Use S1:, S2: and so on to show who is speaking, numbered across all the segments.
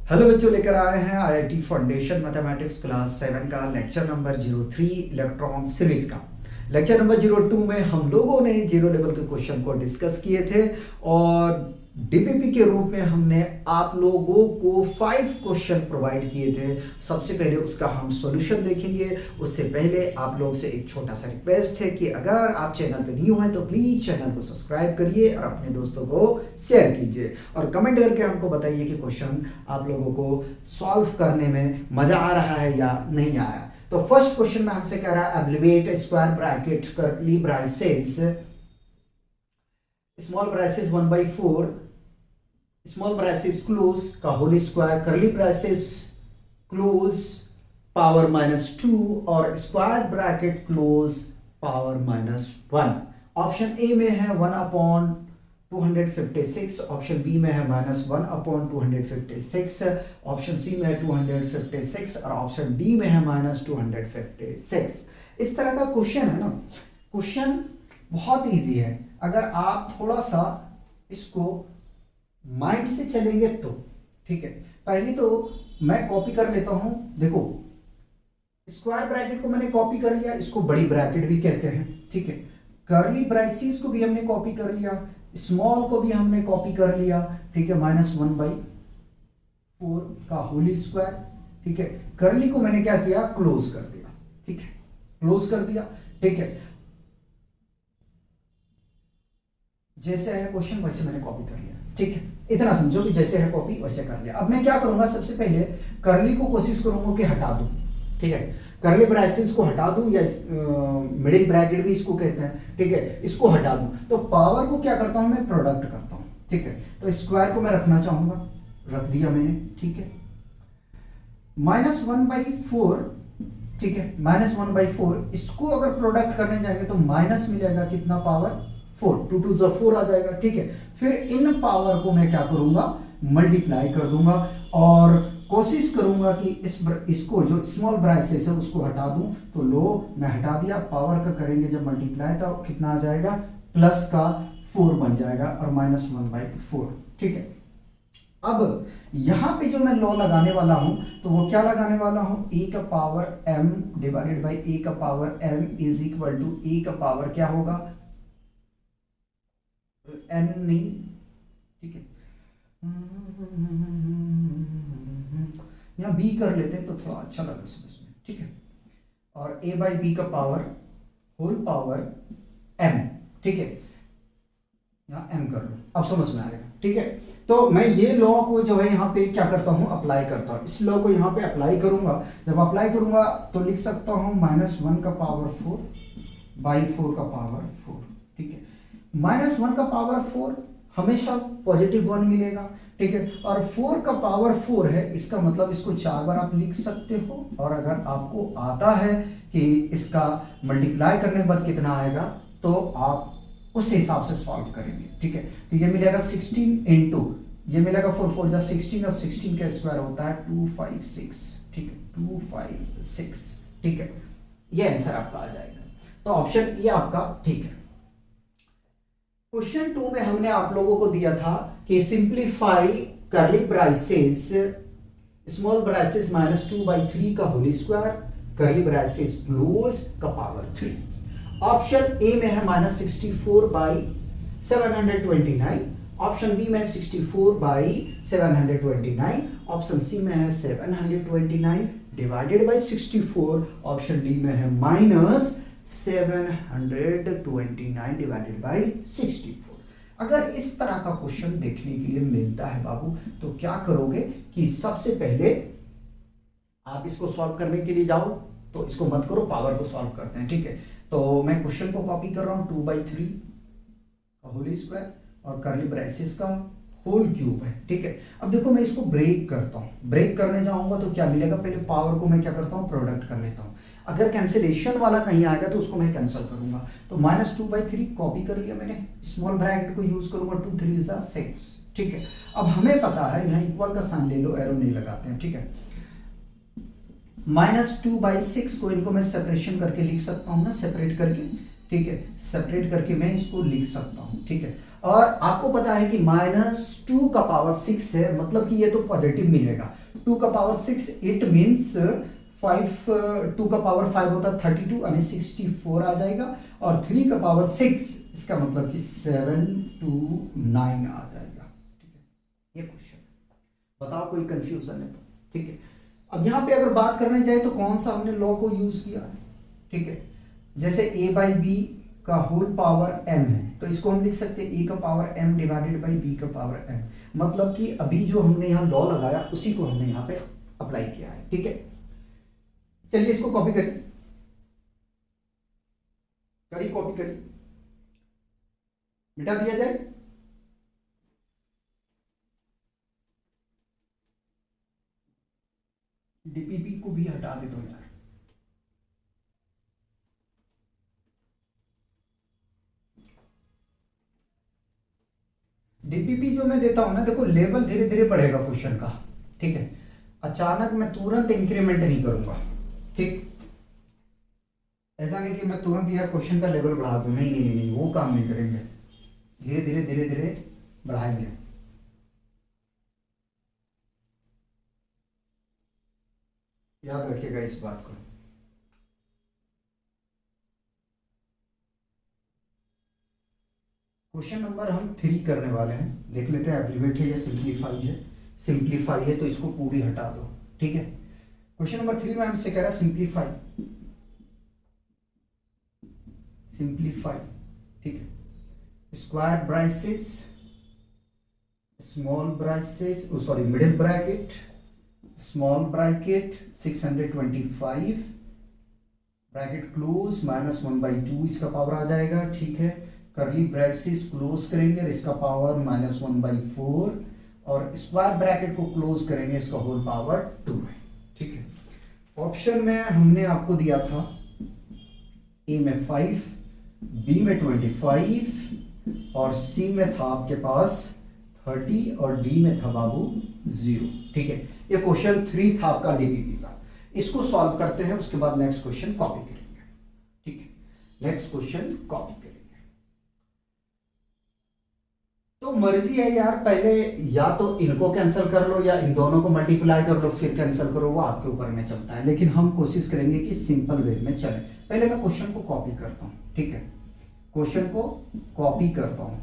S1: Hello बच्चों, लेकर आए हैं आईआईटी फाउंडेशन मैथमेटिक्स क्लास 7 का लेक्चर नंबर 03 इलेक्ट्रॉन सीरीज का। लेक्चर नंबर 02 में हम लोगों ने जीरो लेवल के क्वेश्चन को डिस्कस किए थे और डीपीपी के रूप में हमने आप लोगों को 5 क्वेश्चन प्रोवाइड किए थे। सबसे पहले उसका हम सॉल्यूशन देखेंगे। उससे पहले आप लोग से एक छोटा सा रिक्वेस्ट है कि अगर आप चैनल पे न्यू हैं तो प्लीज चैनल को सब्सक्राइब करिए और अपने दोस्तों को शेयर कीजिए और कमेंट करके हमको बताइए कि क्वेश्चन आप लोगों को सॉल्व करने में मजा आ रहा है या नहीं आ रहा। तो फर्स्ट क्वेश्चन में हमसे कह रहा है abbreviate square bracket curly braces small braces 1/4 small braces close का whole square curly braces close power -2 और square bracket close power -1। Option A में है 1/256, ऑप्शन बी में है -1/256, ऑप्शन सी में है 256 और ऑप्शन डी में है -256। इस तरह का क्वेश्चन है ना। क्वेश्चन बहुत इजी है अगर आप थोड़ा सा इसको माइंड से चलेंगे तो। ठीक है, पहले तो मैं कॉपी कर लेता हूं। देखो, स्क्वायर ब्रैकेट को मैंने कॉपी कर लिया, इसको बड़ी ब्रैकेट भी कहते हैं। ठीक है, कर्ली ब्राइसेस को भी हमने कॉपी कर लिया, स्मॉल को भी हमने कॉपी कर लिया। ठीक है, -1/4 का होल स्क्वायर। ठीक है, कर्ली को मैंने क्या किया, क्लोज कर दिया। ठीक है, क्लोज कर दिया। ठीक है, जैसे है क्वेश्चन वैसे मैंने कॉपी कर लिया। ठीक है, इतना समझो कि जैसे है कॉपी वैसे कर लिया। अब मैं क्या करूंगा, सबसे पहले कर्ली को कोशिश करूंगा कि हटा दूं। ठीक है, कर्ली ब्राइसेस को हटा दूं या मिडिल ब्रैकेट भी इसको कहते हैं। ठीक है, इसको हटा दूं तो पावर को क्या करता हूं, मैं प्रोडक्ट करता हूं। ठीक है, तो स्क्वायर को मैं रखना चाहूंगा, रख दिया मैंने। ठीक है, -1/4। ठीक है, -1/4 इसको अगर प्रोडक्ट करने जाएंगे तो माइनस मिलेगा कितना, पावर 4, 2 2 4 आ जाएगा। ठीक है, फिर इन पावर को मैं क्या करूंगा, मल्टीप्लाई कर दूंगा और कोशिश करूंगा कि इसको जो स्मॉल ब्राइसेस है उसको हटा दूं। तो लो, मैं हटा दिया। पावर का करेंगे जब मल्टीप्लाई तो कितना आ जाएगा, प्लस का 4 बन जाएगा और -1/4। ठीक है, अब यहां पे जो मैं लॉ लगाने वाला हूं तो वो क्या लगाने वाला हूं, e का power m divided by e का power m is equal to e का पावर क्या होगा, n नहीं। ठीक है, यहां b कर लेते हैं तो थोड़ा अच्छा लगा समझ में। ठीक है, और a/b का पावर होल पावर m। ठीक है, यहाँ m कर लो, अब समझ में आएगा। ठीक है, तो मैं ये लॉ को जो है यहाँ पे क्या करता हूँ, अप्लाई करता हूँ। इस लॉ को यहाँ पे अप्लाई करूंगा। जब अप्लाई करूंगा तो लिख सकता हूँ -1 का पावर 4/4 का पावर 4। ठीक है, -1 का पावर 4 हमेशा +1 मिलेगा। ठीक है, और 4 का पावर 4 है, इसका मतलब इसको 4 बार आप लिख सकते हो। और अगर आपको आता है कि इसका मल्टीप्लाई करने के बाद कितना आएगा तो आप उस हिसाब से सॉल्व करेंगे। ठीक है, तो ये मिलेगा 16 इंटू ये मिलेगा 4 4 जा 16 और 16 का स्क्वायर होता है 256। ठीक है, 256। ठीक है, ये आंसर आपका आ जाएगा। तो ऑप्शन ए आपका ठीक है। क्वेश्चन 2 में हमने आप लोगों को दिया था कि सिंप्लीफाई कर्ली ब्राइसेस स्मॉल ब्राइसेस -2/3 का whole square curly braces close का पावर 3। ऑप्शन ए में है -64/729, ऑप्शन बी में है 64/729, ऑप्शन सी में है 729 डिवाइडेड बाय 64, ऑप्शन डी में है -729 डिवाइडेड बाय 64। अगर इस तरह का क्वेश्चन देखने के लिए मिलता है बाबू तो क्या करोगे कि सबसे पहले आप इसको सॉल्व करने के लिए जाओ, तो इसको मत करो, पावर को सॉल्व करते हैं। ठीक है, तो मैं क्वेश्चन को कॉपी कर रहा हूं, 2/3 का होल स्क्वायर और कर्ली ब्राइसेस का होल क्यूब है। ठीक है, अब देखो मैं इसको ब्रेक करता हूं। ब्रेक करने जाऊंगा तो क्या मिलेगा, पहले पावर को मैं क्या करता हूं, प्रोडक्ट कर लेता हूं। अगर कैंसिलेशन वाला कहीं आएगा तो उसको मैं कैंसिल करूंगा। तो -2/3 कॉपी कर लिया मैंने, स्मॉल ब्रैकेट को यूज करूंगा, 2 3 जा 6। ठीक है, अब हमें पता है यहाँ इक्वल का साइन ले लो, एरो नहीं लगाते हैं। ठीक है, -2/6 को इनको मैं सेपरेशन करके लिख सकता हूं ना, सेपरेट करके। ठीक है, सेपरेट करके मैं इसको लिख सकता हूं। ठीक है, और आपको पता है कि -2 का पावर 6 है, मतलब कि ये तो पॉजिटिव मिलेगा। 2 का पावर 6 इट मीन्स 5, 2 का पावर 5 होता है 32 यानी 64 आ जाएगा, और 3 का पावर 6 इसका मतलब कि 729 आ जाएगा। ठीक है, ये क्वेश्चन बताओ, कोई कंफ्यूजन है तो? ठीक है, अब यहाँ पे अगर बात करने जाए तो कौन सा हमने लॉ को यूज किया है? ठीक है, जैसे a/b का होल पावर m है, तो इसको हम लिख सकते हैं a का power m divided by b का पावर m, मतलब कि अभी जो हमने यहाँ लॉ लगाया उसी को हमने यहाँ पे अप्लाई किया है। ठीक है, चलिए इसको कॉपी करिए, कॉपी करिए, मिटा दिया जाए। डीपीपी को भी हटा दे दो यार। डीपीपी जो मैं देता हूं ना, देखो लेवल धीरे धीरे बढ़ेगा क्वेश्चन का। ठीक है, अचानक मैं तुरंत इंक्रीमेंट नहीं करूंगा। ठीक, ऐसा नहीं कि मैं तुरंत यार क्वेश्चन का लेवल बढ़ा दूं, नहीं नहीं नहीं नहीं, वो काम नहीं करेंगे, धीरे धीरे धीरे धीरे बढ़ाएंगे। याद रखिएगा इस बात को। क्वेश्चन नंबर हम 3 करने वाले हैं, देख लेते हैं एब्रीवेट है या सिंप्लीफाई है। सिंप्लीफाई है तो इसको पूरी हटा दो। ठीक है, क्वेश्चन नंबर 3 में हमसे कह रहा है सिंप्लीफाई, सिंप्लीफाई। ठीक है, square braces, small braces, sorry middle bracket, small bracket 625 bracket close -1/2 इसका पावर आ जाएगा। ठीक है, करली ब्रैकेट्स क्लोज करेंगे और इसका पावर -1/4, और स्क्वायर ब्रैकेट को क्लोज करेंगे, इसका होल पावर 2 है। ठीक है, ऑप्शन में हमने आपको दिया था ए में 5, बी में 25 और सी में था आपके पास 30 और डी में था बाबू 0। ठीक है, ये क्वेश्चन 3 था आपका डीपीपी का। इसको सॉल्व करते हैं, उसके बाद नेक्स्ट क्वेश्चन कॉपी करेंगे। ठीक है, नेक्स्ट क्वेश्चन कॉपी करेंगे। तो मर्जी है यार, पहले या तो इनको कैंसिल कर लो या इन दोनों को मल्टीप्लाई कर लो फिर कैंसिल करो, वो आपके ऊपर में चलता है, लेकिन हम कोशिश करेंगे कि सिंपल वे में चले। पहले मैं क्वेश्चन को कॉपी करता हूं। ठीक है, क्वेश्चन को कॉपी करता हूं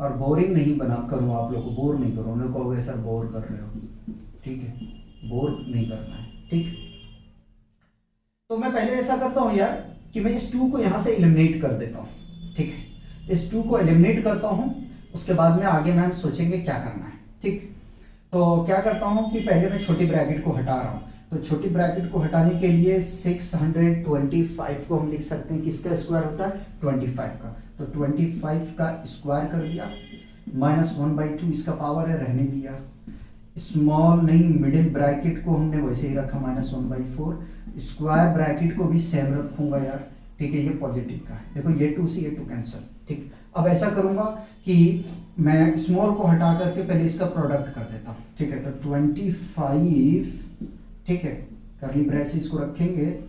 S1: और बोरिंग नहीं बना करूँ, आप लोग को बोर नहीं करूँ, उन्हें कहोगे सर बोर कर रहे हो। ठीक है, बोर नहीं करना है। ठीक, तो मैं पहले ऐसा करता हूं यार कि मैं इस 2 को यहां से एलिमिनेट कर देता हूं। ठीक है, इस 2 को एलिमिनेट करता हूं, उसके बाद में आगे मैम सोचेंगे क्या करना है। ठीक, तो क्या करता हूं कि पहले मैं छोटी ब्रैकेट को हटा रहा हूं, तो छोटी ब्रैकेट को हटाने के लिए 625 को हम लिख सकते हैं, किसका स्क्वायर होता है 25 का, तो 25 का स्क्वायर कर दिया, -1/2 इसका पावर है, रहने दिया। स्मॉल नहीं, मिडिल ब्रैकेट को हमने वैसे ही रखा -1/4, स्क्वायर ब्रैकेट को भी सेम रखूंगा यार। ठीक है, ये पॉजिटिव का है, देखो ये 2 से ये 2 कैंसिल। ठीक, अब ऐसा करूंगा कि मैं स्मॉल को हटा करके पहले इसका प्रोडक्ट कर देता हूं। ठीक है, तो 25, ठीक है, करली ब्रेसिस को रखेंगे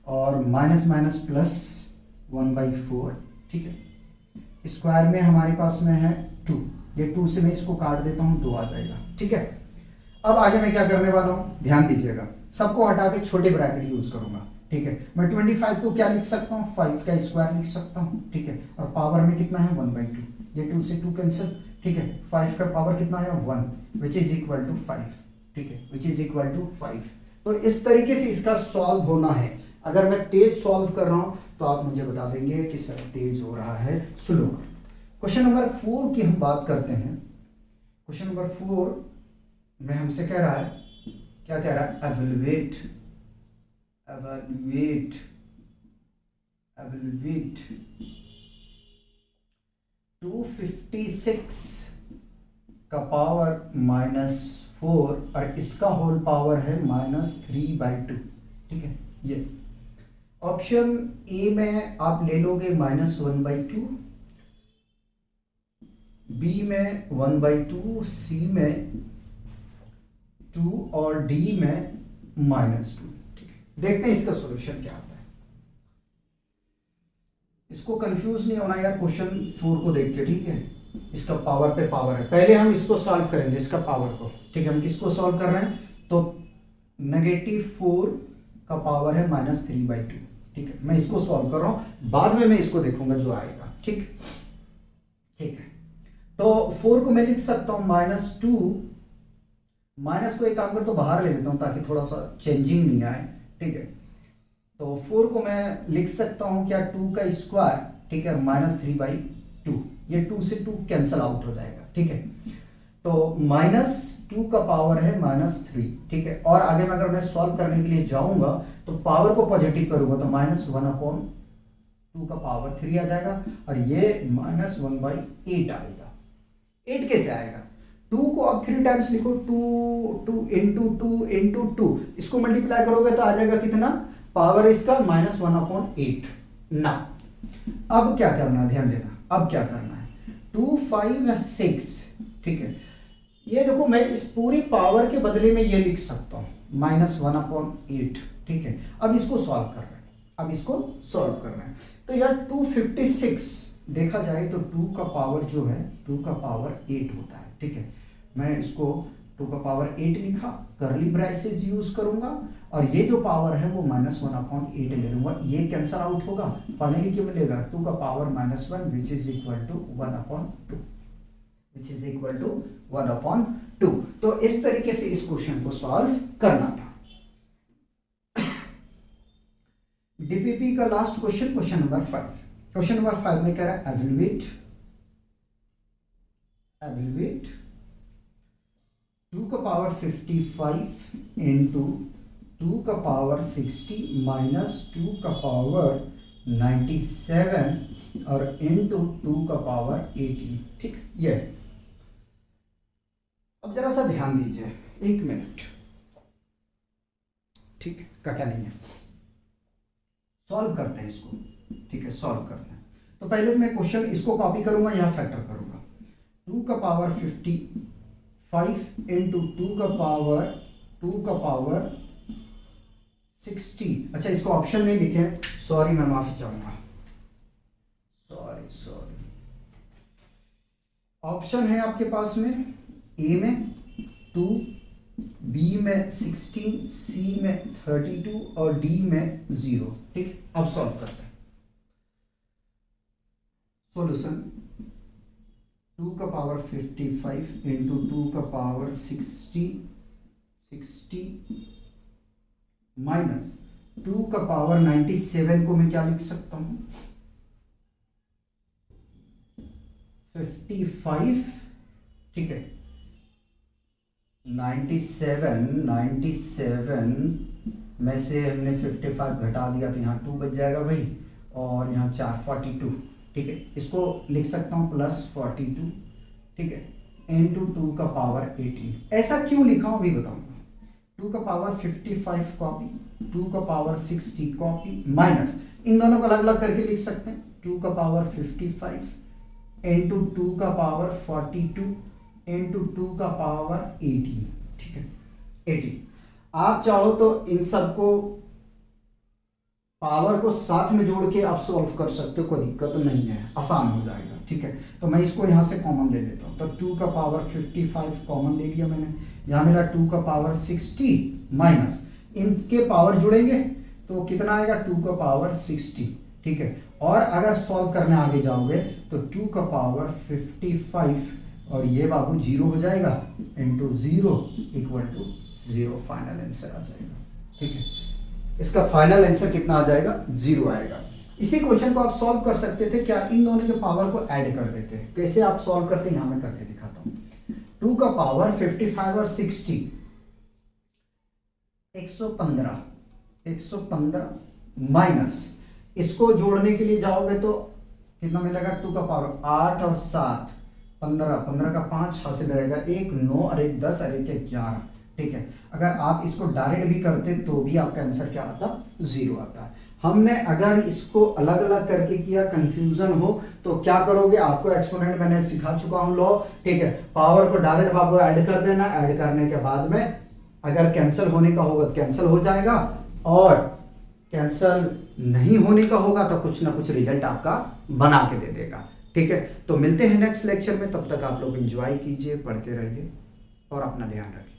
S1: और माइनस माइनस प्लस 1/4। ठीक है, स्क्वायर में हमारे पास में है 2, ये 2 से मैं इसको काट देता हूं, 2 आ जाएगा। ठीक है, अब आगे मैं क्या करने वाला हूं, ध्यान दीजिएगा, सबको हटा के छोटे ब्रैकेट यूज करूंगा। ठीक है, मैं 25 को क्या लिख सकता हूँ, 5 का स्क्वायर लिख सकता हूँ। ठीक है, और पावर में कितना है 1/2, ये 2 से 2 कैंसिल। ठीक है, 5 का पावर कितना है 1, विच इज इक्वल टू 5। ठीक है, विच इज इक्वल टू 5। तो इस तरीके से इसका सॉल्व होना है। अगर मैं तेज सॉल्व कर रहा हूं तो आप मुझे बता देंगे कि सर तेज हो रहा है स्लो। क्वेश्चन नंबर 4 की हम बात करते हैं। क्वेश्चन नंबर 4 में हमसे कह रहा है, क्या कह रहा है, एवलुएट 256 का पावर -4 और इसका होल पावर है -3/2। ठीक है, ये ऑप्शन ए में आप ले लोगे -1/2, बी में 1/2, सी में 2 और डी में -2। ठीक है, देखते हैं इसका सॉल्यूशन क्या आता है। इसको कंफ्यूज नहीं होना यार क्वेश्चन 4 को देख के, ठीक है। इसका पावर पे पावर है, पहले हम इसको सॉल्व करेंगे, इसका पावर को, ठीक है। हम किसको सॉल्व कर रहे हैं, तो -4 का पावर है -3/2, ठीक है। मैं इसको सॉल्व कर रहा हूं, बाद में मैं इसको देखूंगा जो आएगा, ठीक ठीक है। तो 4 को मैं लिख सकता हूं -2, माइनस को एक काम कर तो बाहर ले लेता हूं ताकि थोड़ा सा चेंजिंग नहीं आए, ठीक है। तो 4 को मैं लिख सकता हूं क्या, 2 का स्क्वायर, ठीक है, -3/2, ये 2 से 2 कैंसल आउट हो जाएगा, ठीक है। तो -2 का पावर है -3, ठीक है। और आगे में अगर मैं सॉल्व करने के लिए जाऊंगा तो पावर को पॉजिटिव करूंगा तो -1/2 का पावर 3 आ जाएगा, और ये -1/8 आएगा। 8 कैसे आएगा, 2 को अब 3 टाइम्स लिखो, 2 इंटू 2, इसको मल्टीप्लाई करोगे तो आ जाएगा कितना, पावर इसका -1/8 ना। अब क्या करना है, ध्यान देना, अब क्या करना है, 2, 5, 6, ठीक है। ये देखो मैं इस पूरी पावर के बदले में ये लिख सकता हूं -1/8, ठीक है। अब इसको सॉल्व कर रहे हैं, अब इसको सॉल्व कर रहे हैं, तो यार 256 देखा जाए तो 2 का पावर जो है 2 का पावर 8 होता है, ठीक है। मैं इसको 2 का पावर 8 लिखा, करली ब्रेसेस यूज करूंगा, और ये जो पावर है वो -1/8 ले लूंगा, ये कैंसल आउट होगा, फाइनली क्या मिलेगा, 2 का power -1 which is equal to 1/2, which is equal to 1/2। तो इस तरीके से इस क्वेश्चन को सॉल्व करना था। डीपीपी का last question, question number 5। Question number 5 में कह रहा है एवेल्युएट 2 का पावर 55 इंटू 2 का पावर 60 माइनस 2 का पावर 97 और इंटू 2 का पावर 18, ठीक। ये अब जरा सा ध्यान दीजिए, 1 मिनट, ठीक, कटा नहीं है। सॉल्व करते हैं इसको, ठीक है, सॉल्व करते हैं। तो पहले मैं क्वेश्चन इसको कॉपी करूंगा, यहां फैक्टर करूंगा, 2 का पावर 55 इंटू 2 का पावर 60। अच्छा, इसको ऑप्शन नहीं लिखे, सॉरी, मैं माफी चाहूंगा, सॉरी। ऑप्शन है आपके पास में, ए में 2, बी में 16, सी में 32 और डी में 0, ठीक। अब सॉल्व करते हैं। सॉल्यूशन 2 का पावर 55 इंटू 2 का पावर 60 माइनस 2 का पावर 97 को मैं क्या लिख सकता हूं, 55, ठीक है, 97 में से हमने 55 घटा दिया तो यहाँ 2 बच जाएगा भाई, और यहाँ 4 42, ठीक है। इसको लिख सकता हूँ +42, ठीक है, इंटू 2 का पावर 18। ऐसा क्यों लिखा हूँ अभी बताऊंगा। 2 का पावर 55 कॉपी, 2 का पावर 60 कॉपी, माइनस इन दोनों को अलग अलग करके लिख सकते हैं, 2 का पावर 55 इंटू 2 का पावर 42 इंटू 2 का पावर 18, ठीक है, 18। आप चाहो तो इन सबको पावर को साथ में जोड़ के आप सॉल्व कर सकते हो, कोई दिक्कत नहीं है, आसान हो जाएगा, ठीक है। तो मैं इसको यहां से कॉमन ले लेता हूं, तो 2 का पावर 55 कॉमन ले लिया मैंने, यहां मिला 2 का पावर 60 माइनस इनके पावर जुड़ेंगे तो कितना आएगा, 2 का पावर 60, ठीक है। और अगर सॉल्व करने आगे जाओगे तो 2 का पावर 55 और ये बाबू 0 हो जाएगा, into 0 equal to 0, final answer आ जाएगा, ठीक है। इसका फाइनल आंसर कितना आ जाएगा, 0 आएगा। इसी क्वेश्चन को आप सॉल्व कर सकते थे क्या, इन दोनों के पावर को ऐड कर देते। कैसे आप सॉल्व करते हैं, यहां मैं करके दिखाता हूं। 2 का पावर 55 और 60 115 माइनस इसको जोड़ने के लिए जाओगे तो कितना मिलेगा, 2 का पावर 8 और 7 15 का 5 हासिल रहेगा, 1 9 और 1 10 और 1 11, ठीक है। अगर आप इसको डायरेक्ट भी करते तो भी आपका आंसर क्या आता, 0 आता है। हमने अगर इसको अलग अलग करके किया, कंफ्यूजन हो तो क्या करोगे, आपको एक्सपोनेंट मैंने सिखा चुका हूं लॉ, ठीक है। पावर को डायरेक्ट आपको ऐड कर देना, ऐड करने के बाद में अगर कैंसिल होने का होगा तो कैंसिल हो जाएगा, और कैंसल नहीं होने का होगा तो कुछ ना कुछ रिजल्ट आपका बना के दे देगा। ठीक है, तो मिलते हैं नेक्स्ट लेक्चर में, तब तक आप लोग एंजॉय कीजिए, पढ़ते रहिए और अपना ध्यान रखिए।